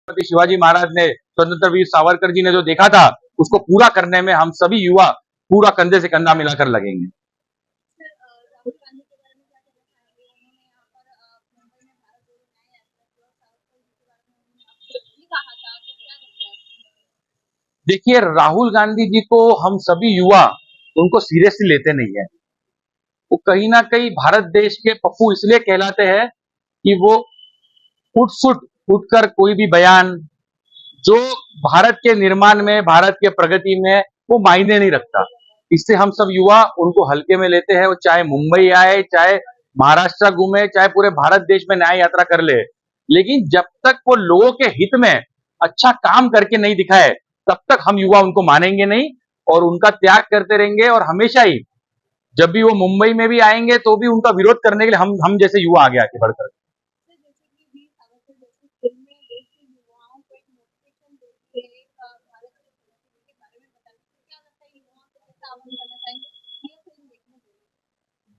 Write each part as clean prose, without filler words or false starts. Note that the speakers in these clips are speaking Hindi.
छत्रपति शिवाजी महाराज ने, स्वतंत्र वीर सावरकर जी ने जो देखा था, उसको पूरा करने में हम सभी युवा पूरा कंधे से कंधा मिलाकर लगेंगे। देखिए, राहुल गांधी जी को हम सभी युवा उनको सीरियसली लेते नहीं है। वो कहीं ना कहीं भारत देश के पप्पू इसलिए कहलाते हैं कि वो उठकर कोई भी बयान जो भारत के निर्माण में, भारत के प्रगति में वो मायने नहीं रखता। इससे हम सब युवा उनको हल्के में लेते हैं। वो चाहे मुंबई आए, चाहे महाराष्ट्र घूमे, चाहे पूरे भारत देश में न्याय यात्रा कर ले, लेकिन जब तक वो लोगों के हित में अच्छा काम करके नहीं दिखाए, तब तक हम युवा उनको मानेंगे नहीं और उनका त्याग करते रहेंगे। और हमेशा ही जब भी वो मुंबई में भी आएंगे तो भी उनका विरोध करने के लिए हम जैसे युवा आगे आके बढ़कर।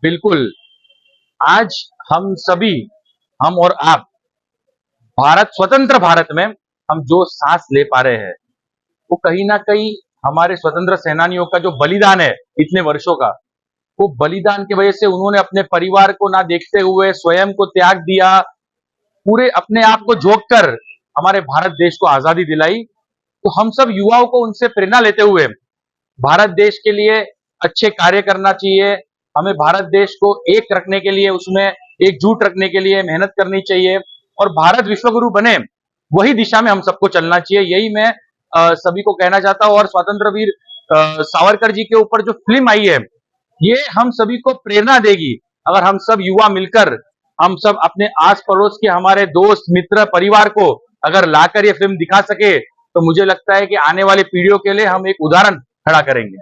बिल्कुल, आज हम सभी, हम और आप, भारत स्वतंत्र भारत में हम जो सांस ले पा रहे हैं, वो कहीं ना कहीं हमारे स्वतंत्र सेनानियों का जो बलिदान है इतने वर्षों का, वो बलिदान की वजह से उन्होंने अपने परिवार को ना देखते हुए स्वयं को त्याग दिया, पूरे अपने आप को झोंक कर हमारे भारत देश को आजादी दिलाई। तो हम सब युवाओं को उनसे प्रेरणा लेते हुए भारत देश के लिए अच्छे कार्य करना चाहिए। हमें भारत देश को एक रखने के लिए, उसमें एकजुट रखने के लिए मेहनत करनी चाहिए और भारत विश्वगुरु बने, वही दिशा में हम सबको चलना चाहिए। यही मैं सभी को कहना चाहता हूं। और स्वतंत्र वीर सावरकर जी के ऊपर जो फिल्म आई है, ये हम सभी को प्रेरणा देगी। अगर हम सब युवा मिलकर, हम सब अपने आस पड़ोस के हमारे दोस्त मित्र परिवार को अगर लाकर ये फिल्म दिखा सके, तो मुझे लगता है कि आने वाली पीढ़ियों के लिए हम एक उदाहरण खड़ा करेंगे।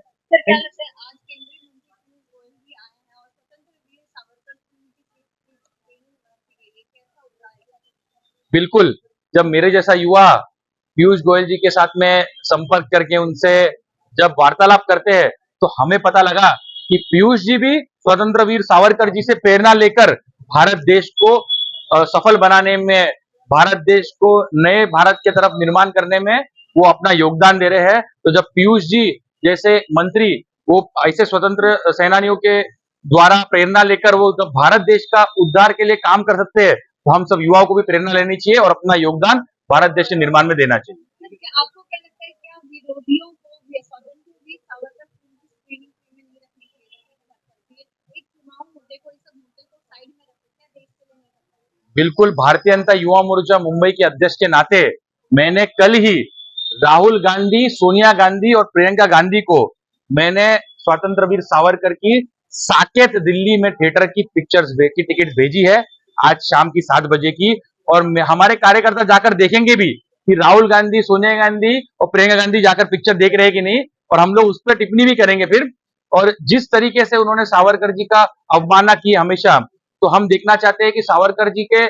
बिल्कुल, जब मेरे जैसा युवा पीयूष गोयल जी के साथ में संपर्क करके उनसे जब वार्तालाप करते हैं, तो हमें पता लगा कि पीयूष जी भी स्वतंत्र वीर सावरकर जी से प्रेरणा लेकर भारत देश को सफल बनाने में, भारत देश को नए भारत के तरफ निर्माण करने में वो अपना योगदान दे रहे हैं। तो जब पीयूष जी जैसे मंत्री वो ऐसे स्वतंत्र सेनानियों के द्वारा प्रेरणा लेकर वो जब भारत देश का उद्धार के लिए काम कर सकते हैं, तो हम सब युवाओं को भी प्रेरणा लेनी चाहिए और अपना योगदान भारत देश के निर्माण में देना चाहिए। आपको क्या लगता है, क्या विरोधियों को स्वतंत्र वीर सावरकर की स्क्रीनिंग में नहीं रखनी चाहिए? एक चुनाव मुद्दे को, इस मुद्दे को साइड में रखना देश के लिए। बिल्कुल, भारतीय जनता युवा मोर्चा मुंबई के अध्यक्ष के नाते मैंने कल ही राहुल गांधी, सोनिया गांधी और प्रियंका गांधी को मैंने स्वतंत्र वीर सावरकर की साकेत दिल्ली में थिएटर की पिक्चर्स की टिकट भेजी है आज शाम की 7 बजे की। और हमारे कार्यकर्ता जाकर देखेंगे भी कि राहुल गांधी, सोनिया गांधी और प्रियंका गांधी जाकर पिक्चर देख रहे हैं कि नहीं, और हम लोग उस पर टिप्पणी भी करेंगे फिर। और जिस तरीके से उन्होंने सावरकर जी का अवमानना की हमेशा, तो हम देखना चाहते हैं कि सावरकर जी के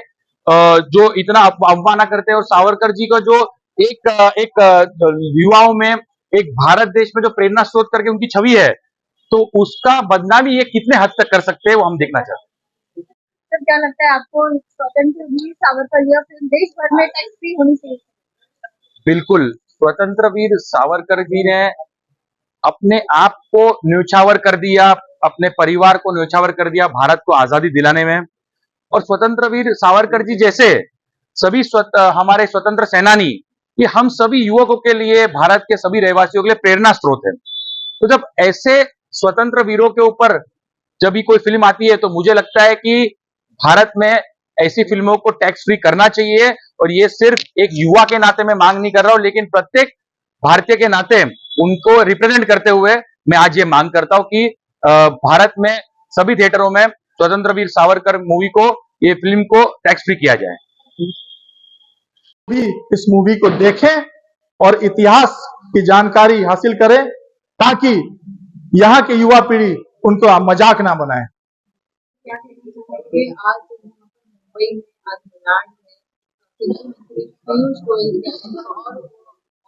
जो इतना अवमानना करते हैं और सावरकर जी का जो एक युवाओं में एक भारत देश में जो प्रेरणा स्रोत करके उनकी छवि है, तो उसका बदनामी ये कितने हद तक कर सकते हैं वो हम देखना चाहते हैं। सर, क्या लगता है आपको, स्वतंत्र वीर सावरकर यह फिल्म देश भर में टैक्स फ्री होनी चाहिए? बिल्कुल, स्वतंत्र वीर सावरकर जी ने अपने आप को न्योछावर कर दिया, अपने परिवार को न्योछावर कर दिया भारत को आजादी दिलाने में। और स्वतंत्र वीर सावरकर जी जैसे सभी हमारे स्वतंत्र सेनानी, ये हम सभी युवकों के लिए, भारत के सभी रहवासियों के लिए प्रेरणा स्रोत है। तो जब ऐसे स्वतंत्र वीरों के ऊपर जब भी कोई फिल्म आती है, तो मुझे लगता है कि भारत में ऐसी फिल्मों को टैक्स फ्री करना चाहिए। और ये सिर्फ एक युवा के नाते मैं मांग नहीं कर रहा हूं, लेकिन प्रत्येक भारतीय के नाते उनको रिप्रेजेंट करते हुए मैं आज ये मांग करता हूं कि भारत में सभी थिएटरों में स्वतंत्र वीर सावरकर मूवी को, ये फिल्म को टैक्स फ्री किया जाए। भी इस मूवी को देखें और इतिहास की जानकारी हासिल करें, ताकि यहाँ की युवा पीढ़ी उनको मजाक ना बनाए।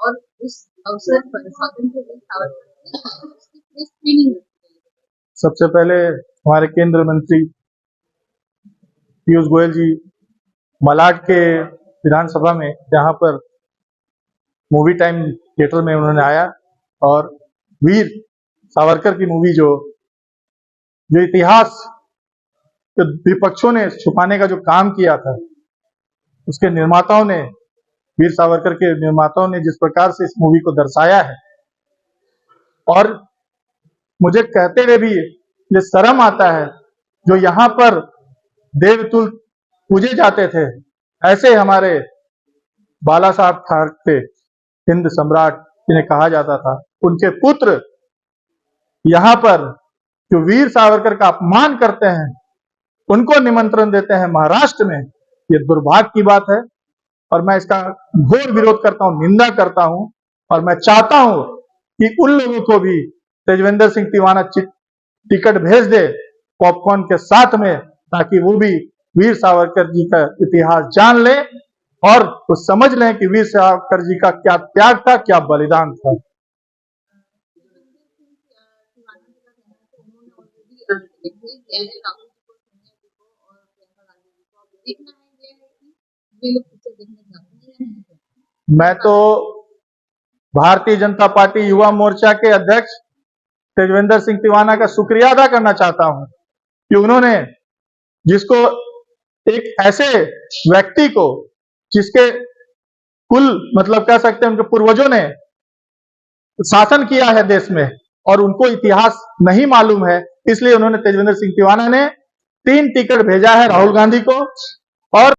और इस अवसर पर सबसे पहले हमारे केंद्रीय मंत्री पीयूष गोयल जी मलाड के विधानसभा में, जहां पर मूवी टाइम थिएटर में उन्होंने आया और वीर सावरकर की मूवी जो इतिहास जो विपक्षों ने छुपाने का जो काम किया था, उसके निर्माताओं ने, वीर सावरकर के निर्माताओं ने जिस प्रकार से इस मूवी को दर्शाया है, और मुझे कहते हुए भी ये शर्म आता है, जो यहाँ पर देवतुल्य पूजे जाते थे, ऐसे हमारे बाला साहब ठाकरे, हिंद सम्राट जिन्हें कहा जाता था, उनके पुत्र यहाँ पर जो वीर सावरकर का अपमान करते हैं, उनको निमंत्रण देते हैं महाराष्ट्र में। ये दुर्भाग्य की बात है और मैं इसका घोर विरोध करता हूं, निंदा करता हूं, और मैं चाहता हूं कि उन लोगों को भी तेजविंदर सिंह तिवाना टिकट भेज दे पॉपकॉर्न के साथ में, ताकि वो भी वीर सावरकर जी का इतिहास जान ले और वो समझ लें कि वीर सावरकर जी का क्या त्याग था, क्या बलिदान था। मैं तो भारतीय जनता पार्टी युवा मोर्चा के अध्यक्ष तेजविंदर सिंह तिवाना का शुक्रिया अदा करना चाहता हूं कि उन्होंने जिसको एक ऐसे व्यक्ति को जिसके कुल मतलब कह सकते हैं उनके पूर्वजों ने शासन किया है देश में और उनको इतिहास नहीं मालूम है, इसलिए उन्होंने तेजविंदर सिंह तिवाना ने 3 टिकट भेजा है राहुल गांधी को और